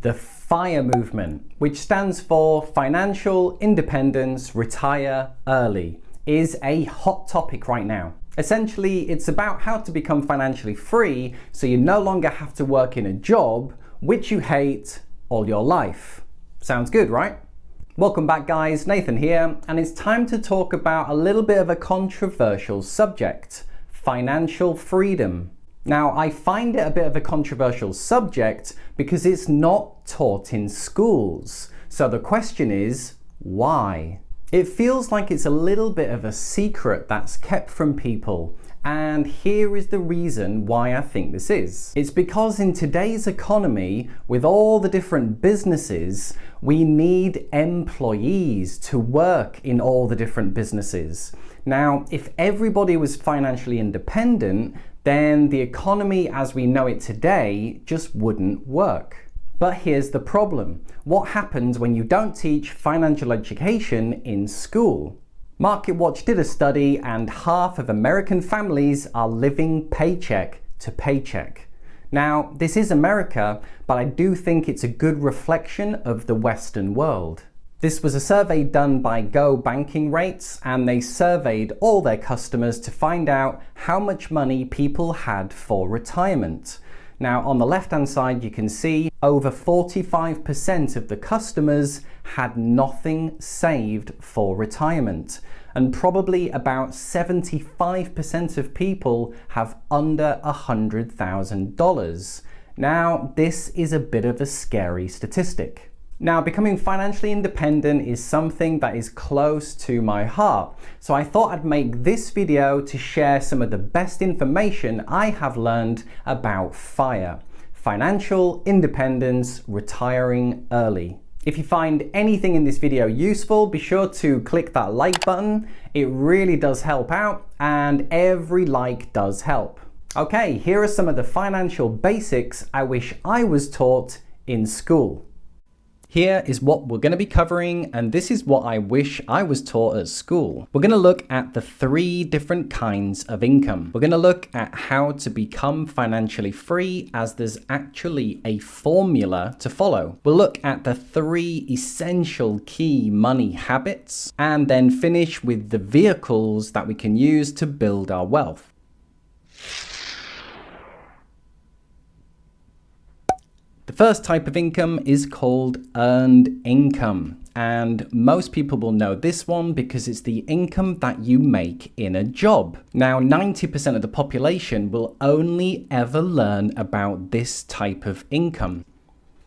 The FIRE movement, which stands for Financial Independence, Retire Early, is a hot topic right now. Essentially, it's about how to become financially free so you no longer have to work in a job which you hate all your life. Sounds good, right? Welcome back, guys. Nathan here, and it's time to talk about a little bit of a controversial subject: financial freedom. Now, I find it a bit of a controversial subject because it's not taught in schools. So the question is, why? It feels like it's a little bit of a secret that's kept from people. And here is the reason why I think this is. It's because in today's economy, with all the different businesses, we need employees to work in all the different businesses. Now, if everybody was financially independent, then the economy as we know it today just wouldn't work. But here's the problem. What happens when you don't teach financial education in school? MarketWatch did a study, and half of American families are living paycheck to paycheck. Now, this is America, but I do think it's a good reflection of the Western world. This was a survey done by Go Banking Rates, and they surveyed all their customers to find out how much money people had for retirement. Now, on the left-hand side, you can see over 45% of the customers had nothing saved for retirement. And probably about 75% of people have under $100,000. Now, this is a bit of a scary statistic. Now, becoming financially independent is something that is close to my heart. So I thought I'd make this video to share some of the best information I have learned about FIRE, Financial Independence, Retiring Early. If you find anything in this video useful, be sure to click that like button. It really does help out, and every like does help. Okay, here are some of the financial basics I wish I was taught in school. Here is what we're going to be covering, and this is what I wish I was taught at school. We're going to look at the 3 different kinds of income. We're going to look at how to become financially free, as there's actually a formula to follow. We'll look at the 3 essential key money habits, and then finish with the vehicles that we can use to build our wealth. The first type of income is called earned income, and most people will know this one because it's the income that you make in a job. Now, 90% of the population will only ever learn about this type of income.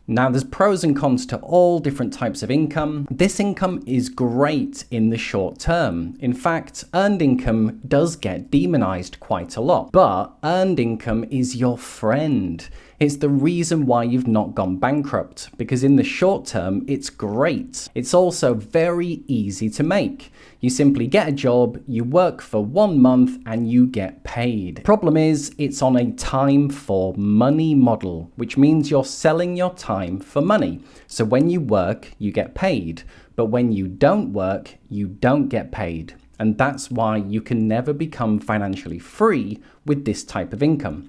Now, there's pros and cons to all different types of income. This income is great in the short term. In fact, earned income does get demonized quite a lot, but earned income is your friend. It's the reason why you've not gone bankrupt, because in the short term, it's great. It's also very easy to make. You simply get a job, you work for 1 month, and you get paid. Problem is, it's on a time for money model, which means you're selling your time for money. So when you work, you get paid. But when you don't work, you don't get paid. And that's why you can never become financially free with this type of income.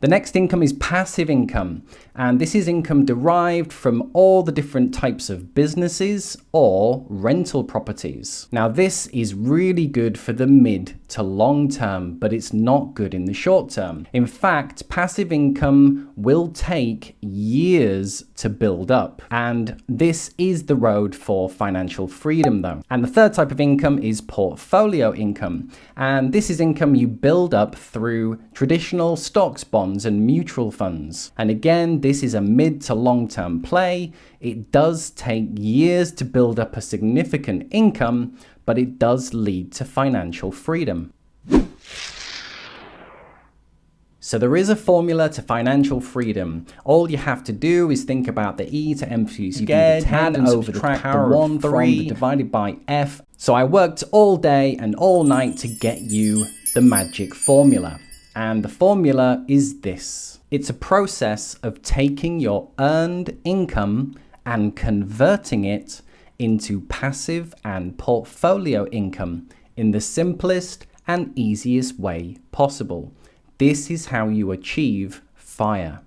The next income is passive income, and this is income derived from all the different types of businesses or rental properties. Now, this is really good for the mid to long term, but it's not good in the short term. In fact, passive income will take years to build up, and this is the road for financial freedom though. And the third type of income is portfolio income, and this is income you build up through traditional stocks, bonds, and mutual funds. And again, this is a mid to long term play. It does take years to build up a significant income, but it does lead to financial freedom. So there is a formula to financial freedom. All you have to do is think about the E to M to scared, add and over the power of 1 from the divided by F. So I worked all day and all night to get you the magic formula. And the formula is this. It's a process of taking your earned income and converting it into passive and portfolio income in the simplest and easiest way possible. This is how you achieve FIRE.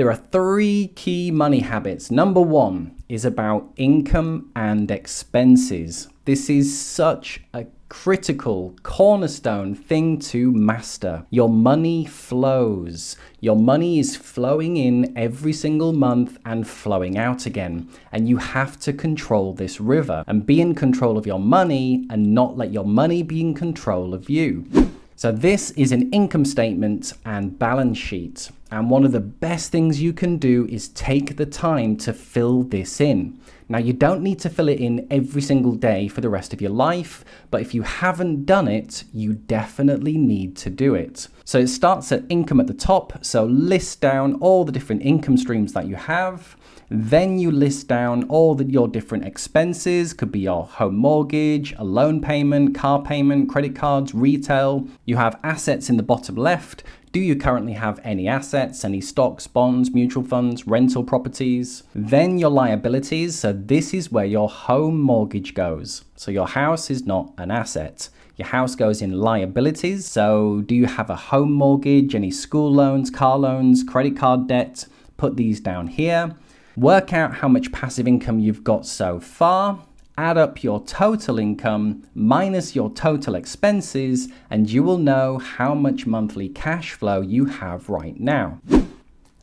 There are 3 key money habits. Number 1 is about income and expenses. This is such a critical cornerstone thing to master. Your money flows. Your money is flowing in every single month and flowing out again. And you have to control this river and be in control of your money and not let your money be in control of you. So this is an income statement and balance sheet. And one of the best things you can do is take the time to fill this in. Now, you don't need to fill it in every single day for the rest of your life, but if you haven't done it, you definitely need to do it. So it starts at income at the top. So list down all the different income streams that you have. Then you list down all your different expenses. Could be your home mortgage, a loan payment, car payment, credit cards, retail. You have assets in the bottom left. Do you currently have any assets, any stocks, bonds, mutual funds, rental properties? Then your liabilities. So this is where your home mortgage goes. So your house is not an asset. Your house goes in liabilities. So do you have a home mortgage, any school loans, car loans, credit card debt? Put these down here. Work out how much passive income you've got so far. Add up your total income minus your total expenses, and you will know how much monthly cash flow you have right now.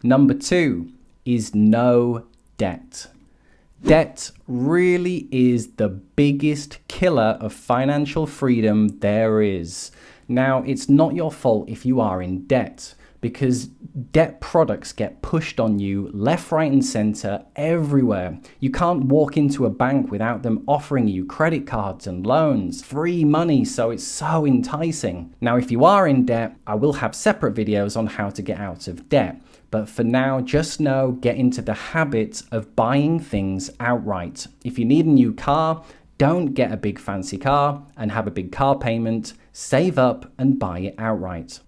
Number 2 is no debt. Debt really is the biggest killer of financial freedom there is. Now, it's not your fault if you are in debt, because debt products get pushed on you left, right, and center everywhere. You can't walk into a bank without them offering you credit cards and loans, free money, so it's so enticing. Now, if you are in debt, I will have separate videos on how to get out of debt. But for now, just know, get into the habit of buying things outright. If you need a new car, don't get a big fancy car and have a big car payment. Save up and buy it outright.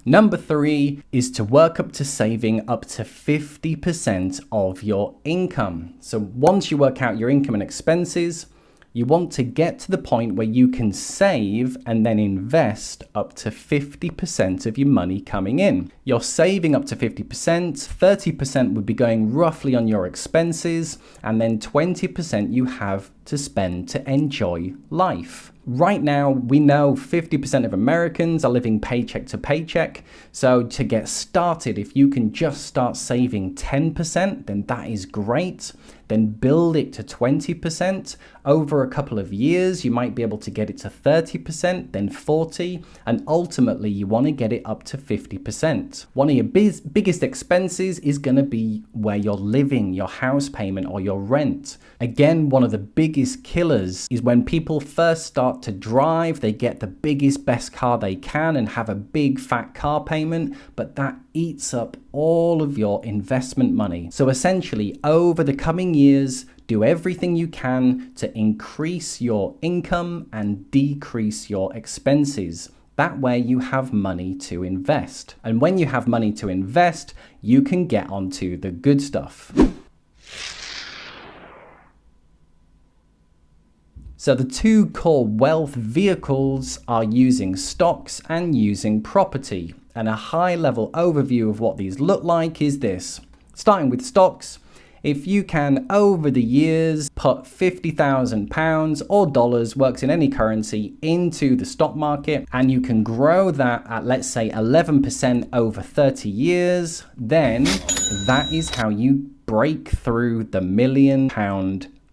Number 3 is to work up to saving up to 50% of your income. So once you work out your income and expenses, you want to get to the point where you can save and then invest up to 50% of your money coming in. You're saving up to 50%, 30% would be going roughly on your expenses, and then 20% you have to spend to enjoy life. Right now, we know 50% of Americans are living paycheck to paycheck. So to get started, if you can just start saving 10%, then that is great. Then build it to 20%. Over a couple of years, you might be able to get it to 30%, then 40%, and ultimately you want to get it up to 50%. One of your biggest expenses is going to be where you're living, your house payment or your rent. Again, one of the biggest killers is when people first start to drive, they get the biggest, best car they can and have a big fat car payment, but that eats up all of your investment money. So essentially, over the coming years, do everything you can to increase your income and decrease your expenses. That way you have money to invest. And when you have money to invest, you can get onto the good stuff. So the 2 core wealth vehicles are using stocks and using property. And a high-level overview of what these look like is this. Starting with stocks, if you can, over the years, put £50,000 or dollars, works in any currency, into the stock market, and you can grow that at, let's say, 11% over 30 years, then that is how you break through the £1 million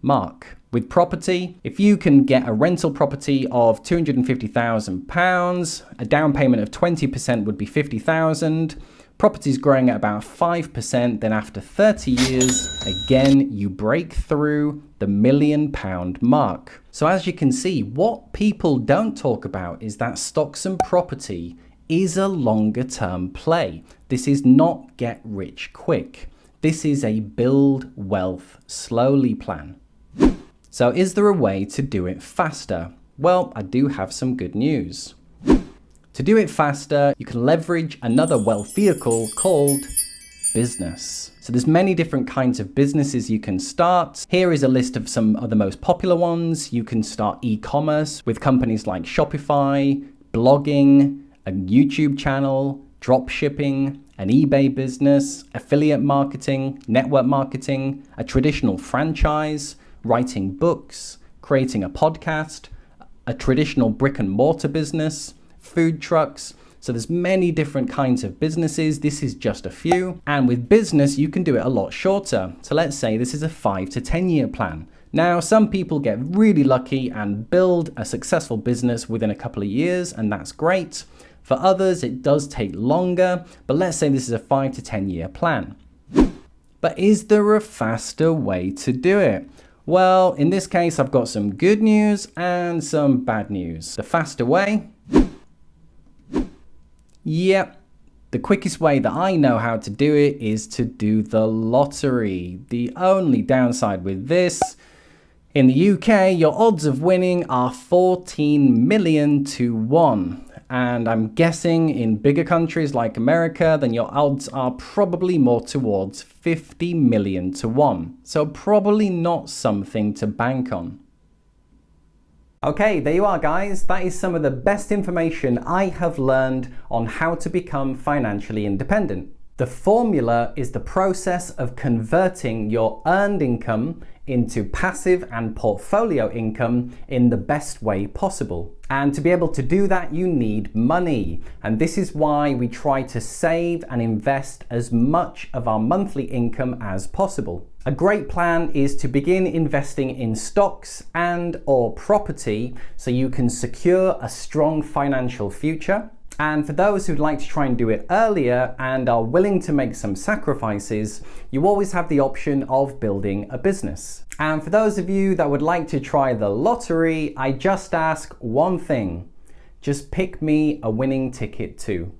mark. With property, if you can get a rental property of £250,000, a down payment of 20% would be £50,000. Property's growing at about 5%, then after 30 years, again, you break through the £1 million mark. So as you can see, what people don't talk about is that stocks and property is a longer term play. This is not get rich quick. This is a build wealth slowly plan. So is there a way to do it faster? Well, I do have some good news. To do it faster, you can leverage another wealth vehicle called business. So there's many different kinds of businesses you can start. Here is a list of some of the most popular ones. You can start e-commerce with companies like Shopify, blogging, a YouTube channel, drop shipping, an eBay business, affiliate marketing, network marketing, a traditional franchise, writing books, creating a podcast, a traditional brick and mortar business, food trucks. So there's many different kinds of businesses. This is just a few. And with business, you can do it a lot shorter. So let's say this is a 5 to 10 year plan. Now, some people get really lucky and build a successful business within a couple of years, and that's great. For others, it does take longer, but let's say this is a 5 to 10 year plan. But is there a faster way to do it? Well, in this case, I've got some good news and some bad news. The faster way? Yep. The quickest way that I know how to do it is to do the lottery. The only downside with this, in the UK, your odds of winning are 14 million to 1. And I'm guessing in bigger countries like America, then your odds are probably more towards 50 million to 1. So probably not something to bank on. Okay, there you are guys. That is some of the best information I have learned on how to become financially independent. The formula is the process of converting your earned income into passive and portfolio income in the best way possible. And to be able to do that, you need money. And this is why we try to save and invest as much of our monthly income as possible. A great plan is to begin investing in stocks and or property so you can secure a strong financial future. And for those who'd like to try and do it earlier and are willing to make some sacrifices, you always have the option of building a business. And for those of you that would like to try the lottery, I just ask one thing. Just pick me a winning ticket too.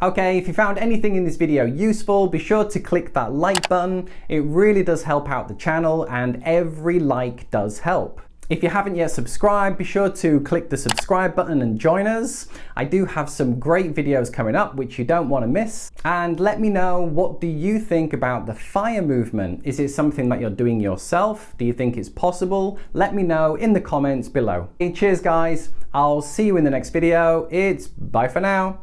Okay, if you found anything in this video useful, be sure to click that like button. It really does help out the channel, and every like does help. If you haven't yet subscribed, be sure to click the subscribe button and join us. I do have some great videos coming up which you don't want to miss. And let me know, what do you think about the FIRE movement? Is it something that you're doing yourself? Do you think it's possible? Let me know in the comments below. Hey, cheers guys, I'll see you in the next video. It's bye for now.